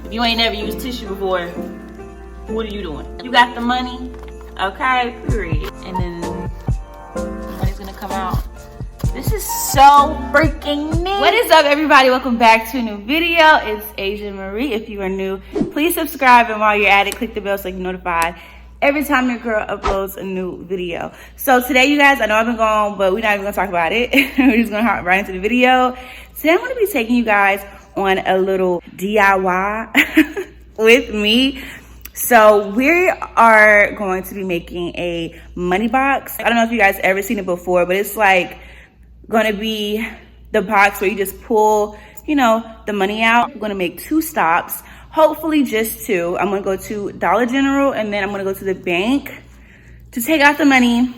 If you ain't never used tissue before, what are you doing? You got the money, okay, period. And then money's gonna come out. This is so freaking neat. What is up, everybody? Welcome back to a new video. It's Aisha Marie. If you are new, please subscribe, and while you're at it, click the bell so you can get notified every time your girl uploads a new video. So today, you guys, I know I've been gone, but we're not even gonna talk about it. We're just gonna hop right into the video. Today, I'm gonna be taking you guys on a little DIY with me. So we are going to be making a money box. I don't know if you guys ever seen it before, but it's like gonna be the box where you just pull, you know, the money out. I'm gonna make 2 stops, hopefully just 2. I'm gonna go to Dollar General and then I'm gonna go to the bank to take out the money,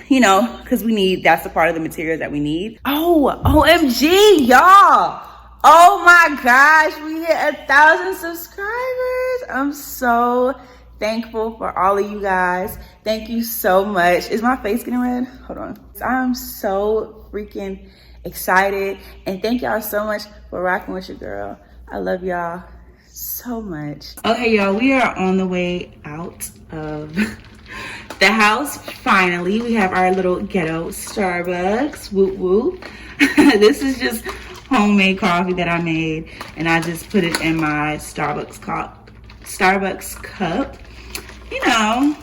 you know, because that's the part of the materials that we need. Oh, OMG, y'all. Oh my gosh, we hit 1,000 subscribers. I'm so thankful for all of you guys. Thank you so much. Is my face getting red? Hold on. I'm so freaking excited. And thank y'all so much for rocking with your girl. I love y'all so much. Okay, y'all, we are on the way out of the house. Finally, we have our little ghetto Starbucks. Whoop whoop. This is just homemade coffee that I made, and I just put it in my Starbucks cup. You know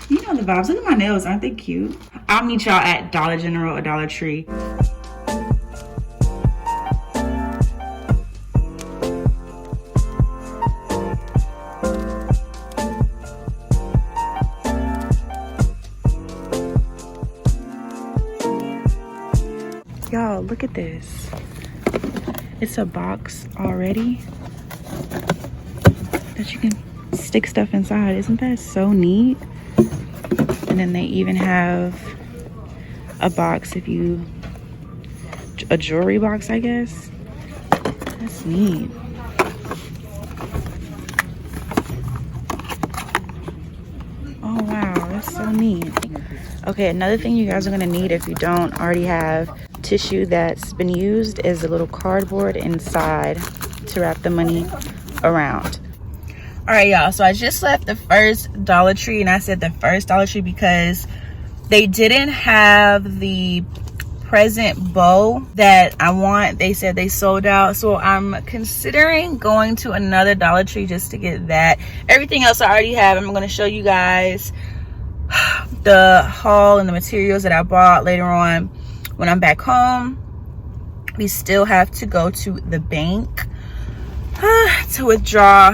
the vibes. Look at my nails, aren't they cute? I'll meet y'all at Dollar General or Dollar Tree. Y'all, look at this. It's a box already that you can stick stuff inside. Isn't that so neat? And then they even have a box a jewelry box, I guess. That's neat. Oh wow, that's so neat. Okay, another thing you guys are gonna need if you don't already have tissue that's been used is a little cardboard inside to wrap the money around. All right, y'all, so I just left the first Dollar Tree, and I said the first Dollar Tree because they didn't have the present bow that I want. They said they sold out, so I'm considering going to another Dollar Tree just to get that. Everything else I already have. I'm going to show you guys the haul and the materials that I bought later on when I'm back home. We still have to go to the bank to withdraw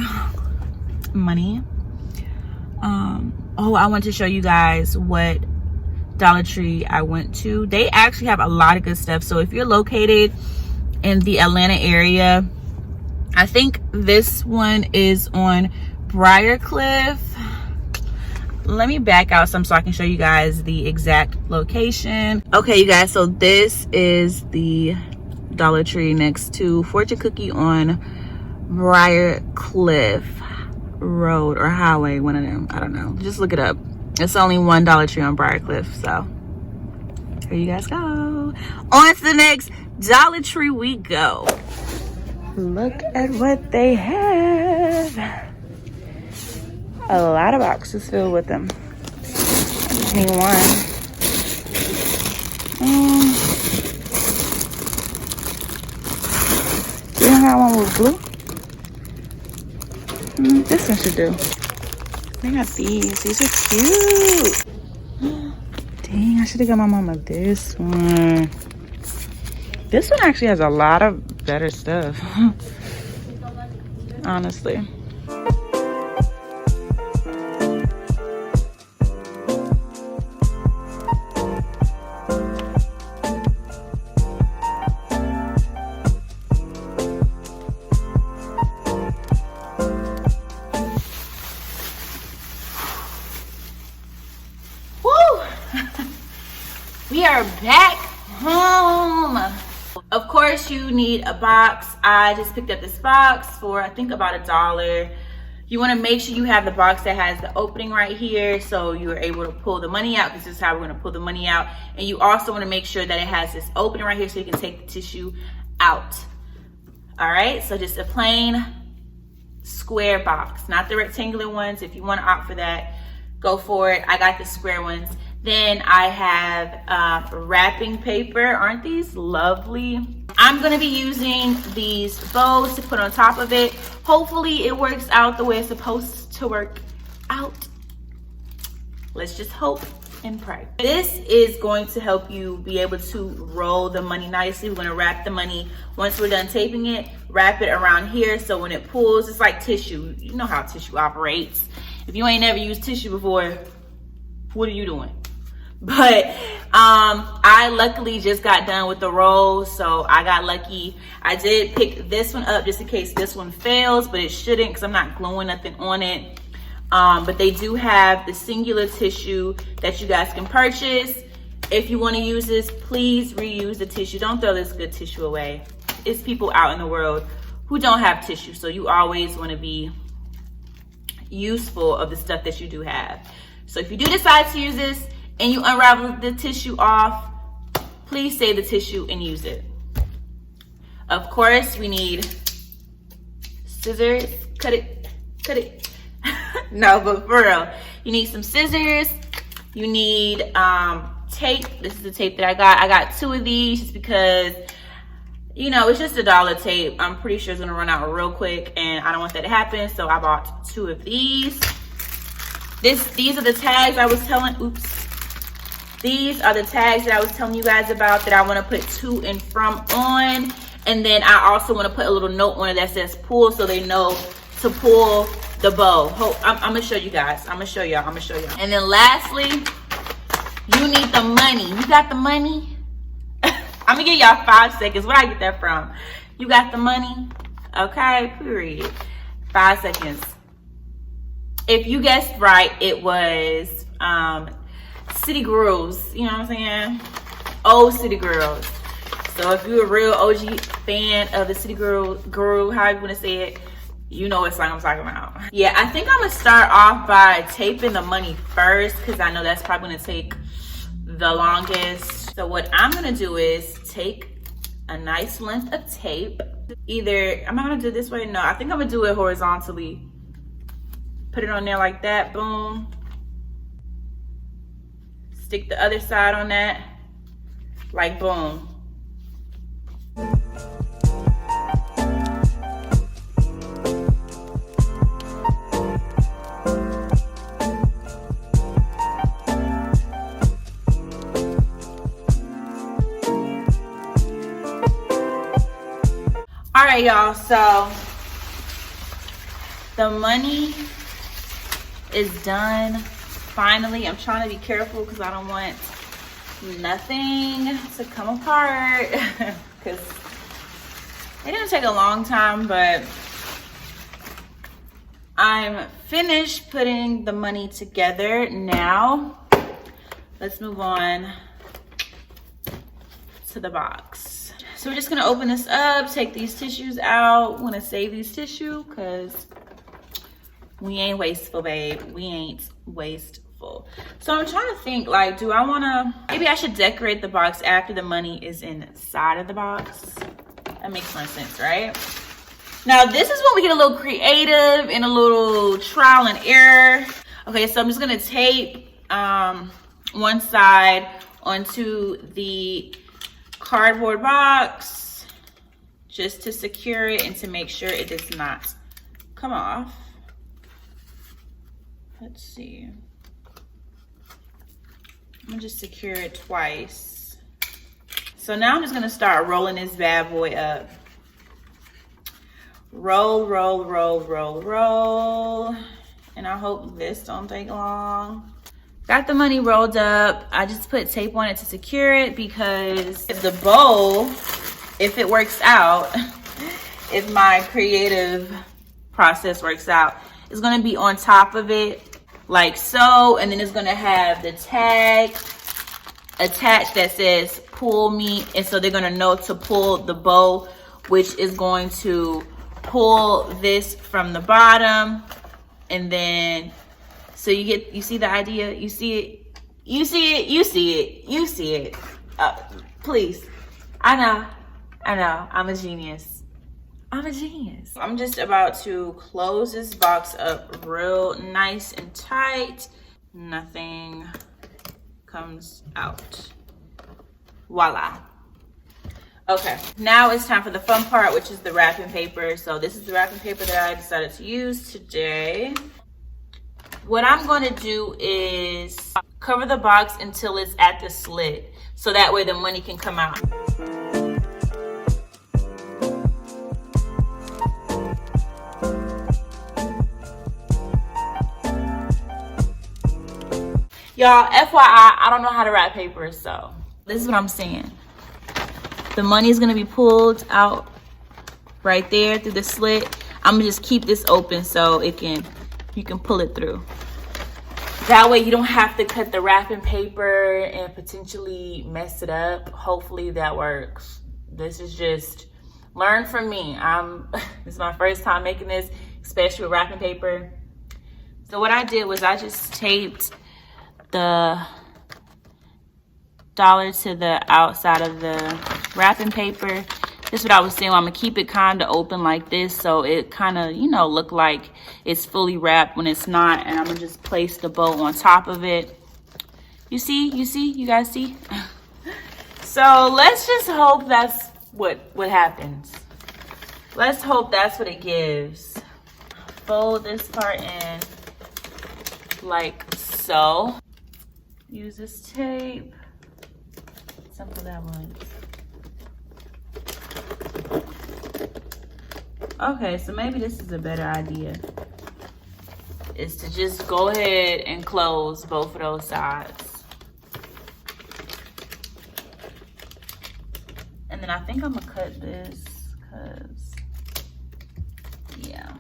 money. Oh, I want to show you guys what Dollar Tree I went to. They actually have a lot of good stuff. So if you're located in the Atlanta area, I think this one is on Briarcliff. Let me back out some so I can show you guys the exact location. Okay, you guys, so this is the Dollar Tree next to Fortune Cookie on Briarcliff Road or Highway, one of them. I don't know. Just look it up. It's only one Dollar Tree on Briarcliff, so here you guys go. On to the next Dollar Tree we go. Look at what they have. A lot of boxes filled with them. I just need one. You don't have one with blue? This one should do. They got these. These are cute. Dang, I should have got my mama this one. This one actually has a lot of better stuff. Honestly. We are back home. Of course, you need a box. I just picked up this box for I think about $1. You want to make sure you have the box that has the opening right here so you're able to pull the money out. This is how we're going to pull the money out. And you also want to make sure that it has this opening right here so you can take the tissue out. All right, so just a plain square box, not the rectangular ones. If you want to opt for that, go for it. I got the square ones. Then I have wrapping paper. Aren't these lovely? I'm gonna be using these bows to put on top of it. Hopefully it works out the way it's supposed to work out. Let's just hope and pray. This is going to help you be able to roll the money nicely. We're gonna wrap the money. Once we're done taping it, wrap it around here so when it pulls, it's like tissue. You know how tissue operates. If you ain't never used tissue before, what are you doing? But I luckily just got done with the roll, so I got lucky. I did pick this one up just in case this one fails, but it shouldn't because I'm not gluing nothing on it. But they do have the singular tissue that you guys can purchase. If you want to use this, please reuse the tissue. Don't throw this good tissue away. It's people out in the world who don't have tissue, so you always want to be useful of the stuff that you do have. So if you do decide to use this and you unravel the tissue off, please save the tissue and use it. Of course, we need scissors. Cut it. No, but for real, you need some scissors. You need tape. This is the tape that I got. I got 2 of these just because, you know, it's just $1 tape. I'm pretty sure it's gonna run out real quick and I don't want that to happen. So I bought 2 of these. These are the tags I was telling, These are the tags that I was telling you guys about that I want to put to and from on. And then I also want to put a little note on it that says pull so they know to pull the bow. I'm going to show you guys. I'm going to show y'all. And then lastly, you need the money. You got the money? I'm going to give y'all 5 seconds. Where I get that from? You got the money? Okay, period. 5 seconds. If you guessed right, it was City Girls, you know what I'm saying? Old City Girls. So if you're a real OG fan of the City Girl, how you want to say it, you know what song I'm talking about. Yeah, I think I'm gonna start off by taping the money first because I know that's probably gonna take the longest. So what I'm gonna do is take a nice length of tape. Either, am I gonna do it this way? No, I think I'm gonna do it horizontally. Put it on there like that, boom. Stick the other side on that, like boom. All right, y'all, so the money is done. Finally, I'm trying to be careful because I don't want nothing to come apart because it didn't take a long time, but I'm finished putting the money together. Now, let's move on to the box. So we're just gonna open this up, take these tissues out. I wanna save these tissue because we ain't wasteful, babe. We ain't wasteful. So I'm trying to think, like, do I wanna, maybe I should decorate the box after the money is inside of the box. That makes more sense, right? Now this is when we get a little creative and a little trial and error. Okay, so I'm just gonna tape one side onto the cardboard box just to secure it and to make sure it does not come off. Let's see. I'm gonna just secure it twice. So now I'm just gonna start rolling this bad boy up. Roll, roll, roll, roll, roll. And I hope this don't take long. Got the money rolled up. I just put tape on it to secure it because the bow, if it works out, if my creative process works out, it's gonna be on top of it like so, and then it's gonna have the tag attached that says pull me, and so they're gonna know to pull the bow, which is going to pull this from the bottom. And then so you see the idea, you see it. Please, I know I'm a genius. I'm a genius. I'm just about to close this box up real nice and tight. Nothing comes out. Voila. Okay, now it's time for the fun part, which is the wrapping paper. So this is the wrapping paper that I decided to use today. What I'm going to do is cover the box until it's at the slit, so that way the money can come out. Y'all, FYI, I don't know how to wrap paper, so this is what I'm saying. The money is gonna be pulled out right there through the slit. I'm gonna just keep this open so you can pull it through. That way you don't have to cut the wrapping paper and potentially mess it up. Hopefully that works. This is just, learn from me. This is my first time making this, especially with wrapping paper. So what I did was I just taped the dollar to the outside of the wrapping paper. This is what I was saying. I'm gonna keep it kind of open like this, so it kind of, you know, look like it's fully wrapped when it's not. And I'm gonna just place the bow on top of it. You guys see? So let's just hope that's what happens. Let's hope that's what it gives. Fold this part in like so. Use this tape. Simple that was. Okay, so maybe this is a better idea. Is to just go ahead and close both of those sides. And then I think I'm gonna cut this, cause yeah.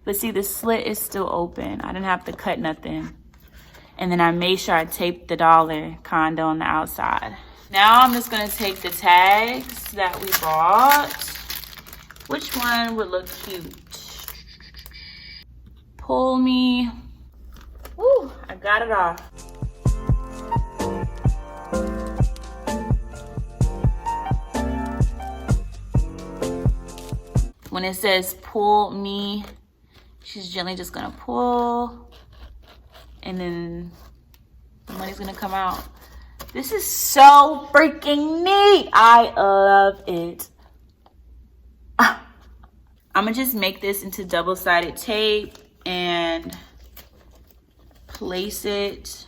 But see, the slit is still open. I didn't have to cut nothing. And then I made sure I taped the dollar kind of on the outside. Now I'm just gonna take the tags that we bought. Which one would look cute? Pull me. Woo, I got it off. When it says pull me, she's gently just gonna pull, and then the money's gonna come out. This is so freaking neat. I love it. I'm gonna just make this into double-sided tape and place it.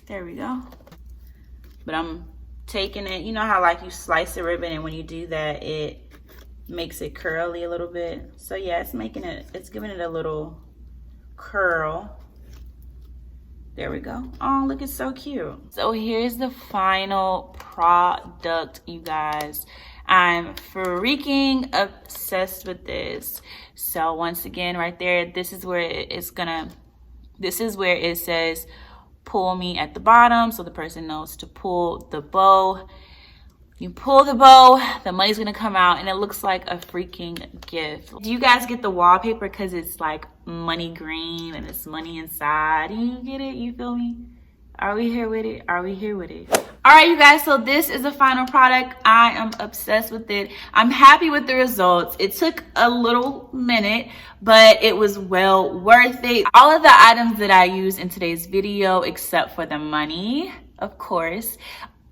There we go. But I'm taking it, you know how like you slice the ribbon and when you do that, it makes it curly a little bit. So yeah, it's giving it a little curl. There we go. Oh, look, it's so cute. So here's the final product, you guys. I'm freaking obsessed with this. So once again, right there, this is where it says pull me at the bottom, so the person knows to pull the bow. You pull the bow, the money's gonna come out, and it looks like a freaking gift. Do you guys get the wallpaper because it's like money green and it's money inside? You get it? You feel me? Are we here with it? Are we here with it? All right, you guys, so this is the final product. I am obsessed with it. I'm happy with the results. It took a little minute, but it was well worth it. All of the items that I used in today's video, except for the money, of course,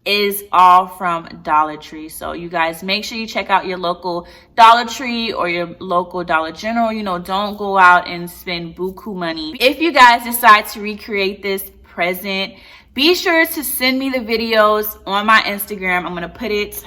is all from Dollar Tree. So you guys make sure you check out your local Dollar Tree or your local Dollar General. You know, don't go out and spend buku money. If you guys decide to recreate this present, be sure to send me the videos on my Instagram. I'm gonna put it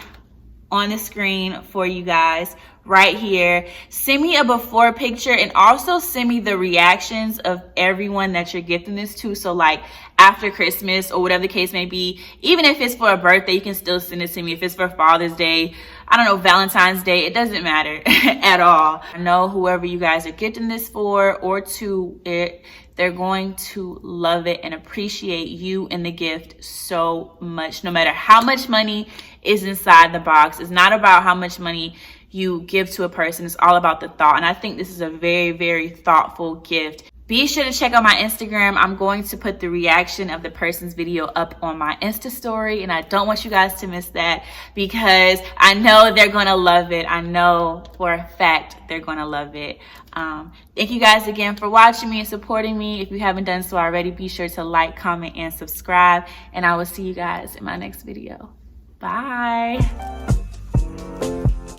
on the screen for you guys right here. Send me a before picture and also send me the reactions of everyone that you're gifting this to. So like after Christmas or whatever the case may be, even if it's for a birthday, you can still send it to me. If it's for Father's Day, I don't know, Valentine's Day, it doesn't matter at all. I know whoever you guys are gifting this for or to it, they're going to love it and appreciate you and the gift so much, no matter how much money is inside the box. It's not about how much money you give to a person. It's all about the thought. And I think this is a very, very thoughtful gift. Be sure to check out my Instagram. I'm going to put the reaction of the person's video up on my Insta story, and I don't want you guys to miss that because I know they're going to love it. I know for a fact they're going to love it. Thank you guys again for watching me and supporting me. If you haven't done so already, be sure to like, comment, and subscribe, and I will see you guys in my next video. Bye.